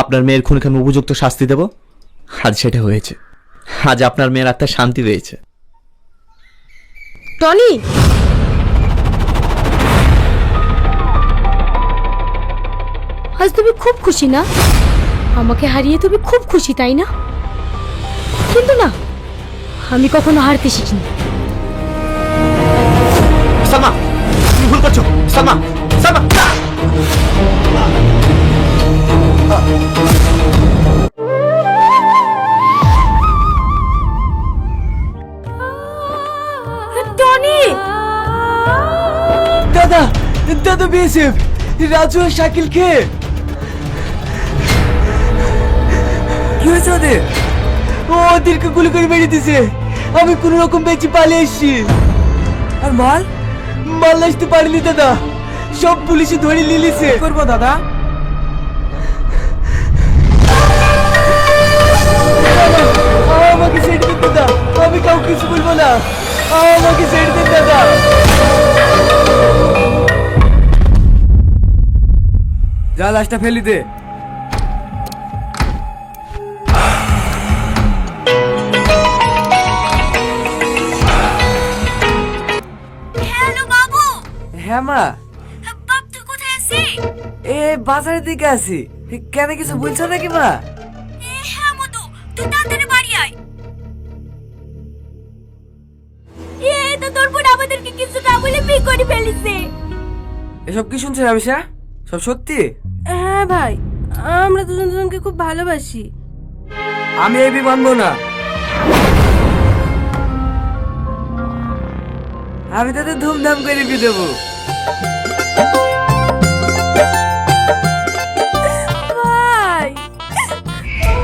আপনার মেয়ের খুনিকে আমি উপযুক্ত শাস্তি দেব। আজ সেটা হয়েছে। আজ আপনার মেয়ের আত্মার শান্তি পেয়েছে। টনি, আজ তুমি খুব খুশি না? আমাকে হারিয়ে তুমি খুব খুশি, তাই না? কিন্তু না, আমি কখনো হারতে শিখিনি। সালমা, তুমি ভুল করছো। সালমা, সালমা, টনি! দাদা, দাদা বিএসএফ রাজু আর শাকিল কে? কি হয়েছে ওদের? ওদেরকে গুলি করে মেরে দিছে। আমি কোন রকম বেঁচে পালিয়ে এসেছি। আর মাল মাল আসতে পারিনি দাদা, সব পুলিশে ধরে নিয়েছে। করবো দাদা? আমাকে ছেড়ে দিন দাদা, আমি কাউকে কিছু বলবো না। আমাকে ছেড়ে দিন দাদা। যা, লাশটা ফেলি দে। হ্যালো বাবু। হ্যাঁ মা, বাপ তুই কোথায় আছিস? এ বাজারের দিকে আছি। কেন কিছু বলছো নাকি মা? হ্যাঁ মধু, তুই তাড়াতাড়ি বাড়ি আয়। এই তো তোর বোন আমাদেরকে কিছু না বলে বিয়ে করে ফেলেছে। এসব কি শুনছো রাবিশা? সব সত্যি? হ্যাঁ ভাই, আমরা দুজন দুজনকে খুব ভালোবাসি। আমি এই বিয়ে মানবো না। আমি তাদের ধুমধাম করে বিয়ে দেবো। ভাই,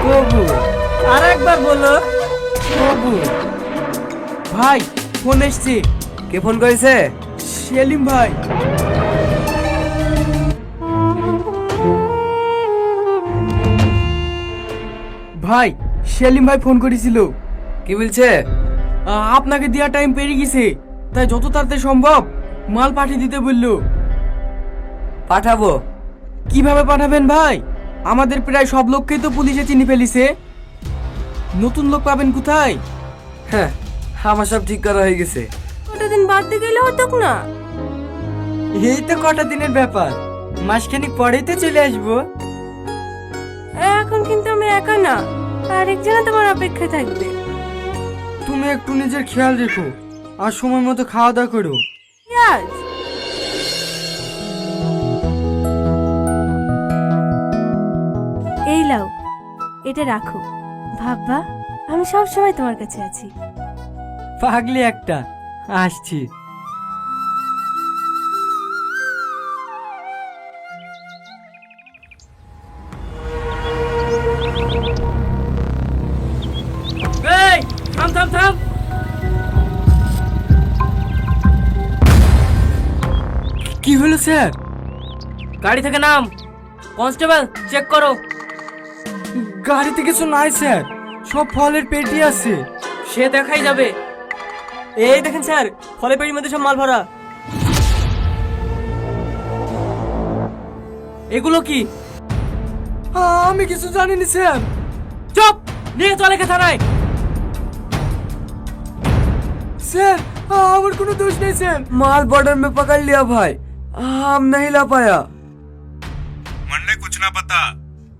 কবু, আর একবার বলো। কবু। ভাই, ফোন এসছে। কে ফোন করেছে? সেলিম ভাই। ভাই, সেলিম ভাই ফোন করেছিল। কি বলছে? আপনাকে দেওয়ার টাইম পেরিয়ে গেছে, তাই যত তাড়াতাড়ি সম্ভব মাল পাঠিয়ে দিতে বললো। পাঠাবো? কিভাবে পাঠাবেন ভাই? আমাদের প্রায় সব লোককেই তো পুলিশে চিনি ফেলিছে। নতুন লোক পাবেন কোথায়? হ্যাঁ, আমার সব ঠিক করা হয়ে গেছে। কটা দিন বাদ দিয়ে গেলে হতো না? এই তো কটা দিনের ব্যাপার, মাসখানিক পরেই তো চলে আসবো। এখন কিন্তু আমি একা না, আরেকজন তোমার অপেক্ষায় থাকবে। তুমি একটু নিজের খেয়াল রেখো আর সময় মতো খাওয়া দাওয়া করো। ইয়াস। এই লাও, এটা রাখো। ভাববা আমি সব সময় তোমার কাছে আছি। পাগলি একটা, আসছি। এই, থাম থাম থাম। কি হলো স্যার? গাড়ি থেকে নাম। কনস্টেবল, চেক করো। গাড়িতে কিছু নাই স্যার, সব ফলের পেটি আছে। সে দেখাই যাবে। এই দেখেন স্যার, ফলের পেটির মধ্যে সব মাল ভরা। এগুলো কি? আমি কিছু জানিনি স্যার। চুপ, নিয়ে চলে গে থানায়। सर और कोनो दोष नहीं सर। माल बॉर्डर में पकड़ लिया भाई, हम नहीं ला पाया। मन्ने कुछ ना पता,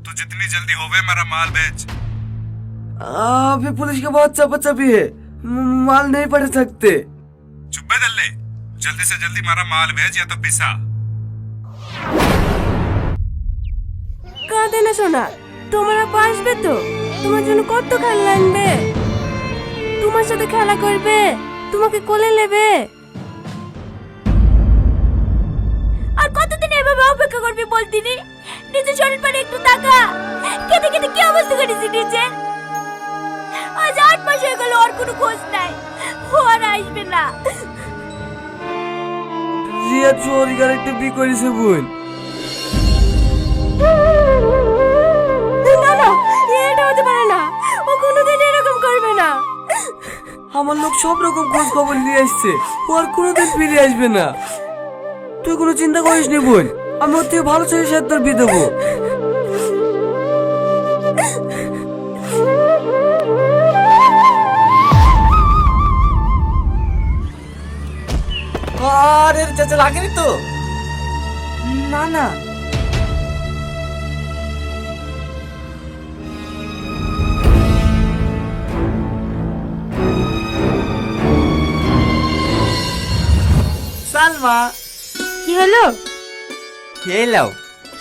तू जितनी जल्दी होवे मेरा माल बेच। अभी पुलिस के बहुत चपाचपी है, माल नहीं पड़ सकते। चुप्पे दल्ले, जल्दी से जल्दी मेरा माल भेज या तो पिसा। কাঁদে না সোনা, তোমার আপা আসবে তো, তোমার জন্য কত খেলনা আনবে, তোমার সাথে খেলা করবে, তোমাকে কোলে নেবে। আর কতদিন এভাবে অপেক্ষা করবি বলতিনি? নিজের শরীর পারে একটু তাকা। কেটে কেটে কি অবস্থা করেছি নিজে। আজ 8 মাস হয়ে গেল, আর কোনো খোঁজ নাই। ও আর আসবে না। জিয়া চোরি করে একটা বি করেছে বোন। না না, এটা হতে পারে না, ও কোনোদিন এরকম করবে না। আমার লোক সব রকম খোঁজ খবর নিয়ে আসছে, ও আর কোনোদিন ফিরে আসবে না। তুই কোনো চিন্তা করিস নি বোন, আমি ওর থেকে ভালো ছেলের সাথে তোর বিয়ে দেবো। এর চাচা লাগেনি তো? না না। সালমা, কি হলো? খেয়ে নাও।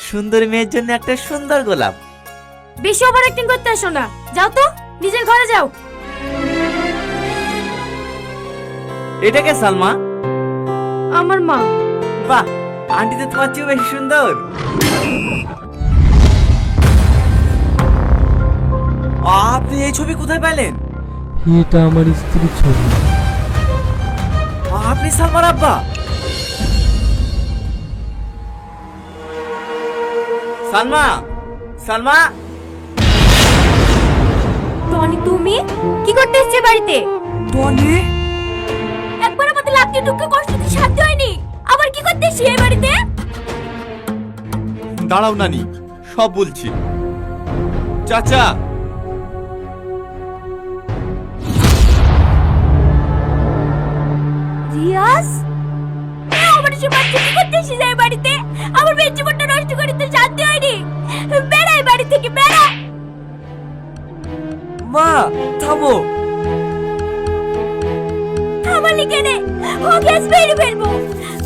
সুন্দরী মেয়ের জন্য একটা সুন্দর গোলাপ। বেশি ওভার অ্যাক্টিং করতে আসো না, যাও তো নিজের ঘরে যাও। এটা কে সালমা? আমার মা। বাহ, আন্টি তো তোমার চেয়েও বেশি সুন্দর। আপনি এই ছবি কোথায় পেলেন? এটা আমার স্ত্রীর ছবি। আপনি সালমার আব্বা? সালমা, সালমা। টনি তুমি কি করতে এসেছে বাড়িতে? টনি? একবার আমাদের লাভকে দুঃখ কষ্ট দিয়ে শান্তি হয়নি, আবার কি করতে এসেছে এই বাড়িতে? দাঁড়াও নানি, সব বলছি। চাচা, রিয়াজ আমার সে বাচ্চা কি করতে এসেছে এই বাড়িতে? আমার মেয়ের জীবনটা নষ্ট করে তো শান্তি হয়নি। বেড়াই বাড়ি থেকে বেড়া। মা থামো। আমার লিখে নে, ও গ্যাস বেরিয়ে ফেলবো।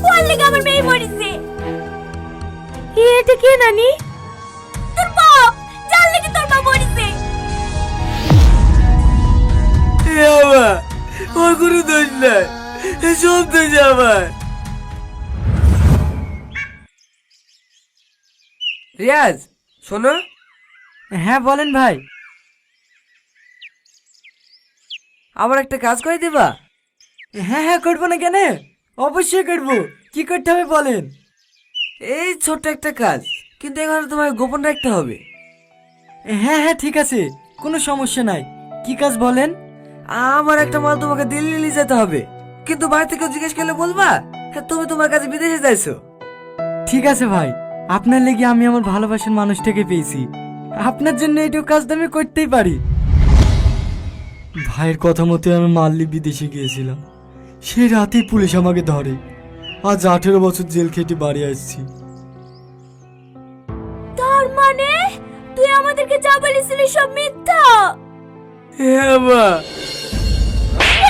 ওর লিখে আমার মেয়ে মরেছে। এটা কে নানি? তোর বাপ, যার লিখে তোর মা মরেছে। ওর কোনো দোষ নাই, সব দোষ আমার। রিয়াজ শোনো। হ্যাঁ বলেন ভাই। আবার একটা কাজ করে দিবা? হ্যাঁ হ্যাঁ, করবো না কেন, অবশ্যই করবো। কি করতে হবে বলেন? এই ছোট্ট একটা কাজ, কিন্তু এখানে তোমায় গোপন রাখতে হবে। হ্যাঁ হ্যাঁ ঠিক আছে, কোনো সমস্যা নাই। কি কাজ বলেন? আমার একটা মাল তোমাকে দিল্লি নিয়ে যেতে হবে, কিন্তু বাড়ি থেকে জিজ্ঞেস করলে বলবা তুমি তোমার কাছে বিদেশে যাইছো। ঠিক আছে ভাই, আপনার লেগে আমি আমার ভালোবাসার মানুষটাকে পেয়েছি। আপনার জন্য এইটুকু কাজটা আমি করতেই পারি। ভাইয়ের কথা মতো আমি মাল্লি বিদেশে গিয়েছিলাম, সেই রাতেই পুলিশ আমাকে ধরে। আজ 18 বছর জেল খেটে বাড়ি আসছি। তার মানে তুই আমাদেরকে যা বলেছিলি সব মিথ্যা? হ্যাঁ মা।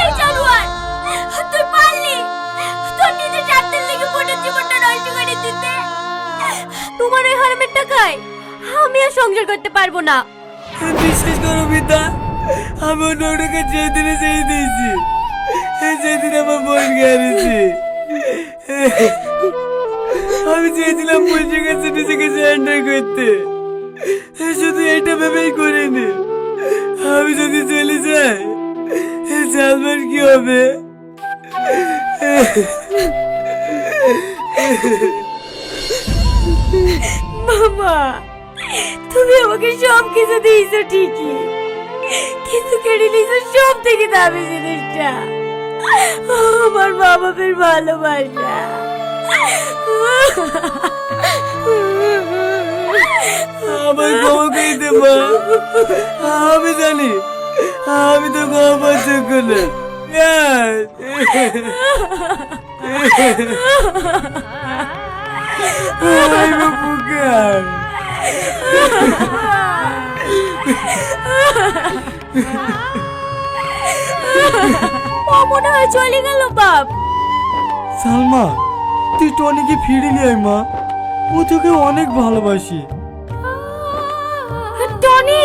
এই জানোয়ার, তুই পারলি তোর নিজের স্বার্থের লেগে বোনের জীবনটা নষ্ট করে দিতে। তোমার ওই হারামের টাকায় আমি আর সংসার করতে পারবো না। বিশ্বাস করো পিতা, আমি ওটাকে যেদিনে চেয়ে দিয়েছি, সেদিন আমার বোন গেছে। আমি চেয়েছিলাম পয়সা কাছে নিজেকে সারেন্ডার করতে, শুধু এটা ভেবেই করিনি আমি যদি চলে যাই সালমান কি হবে। মামা, তুমি আমাকে সব কিছু দিয়েছো ঠিকই, কিন্তু কেড়ে নিয়েছো সব থেকে দামি জিনিসটা, আমার মা বাবার ভালোবাসা। আমার ক্ষমা করে দে মা, আমি জানি আমি তো ক্ষমা যোগ্য না। মনে হয় চলে গেল বাপ। সালমা, তুই টনিকে ফিরে নিয়ে আয় মা, ও তোকে অনেক ভালোবাসি। টনি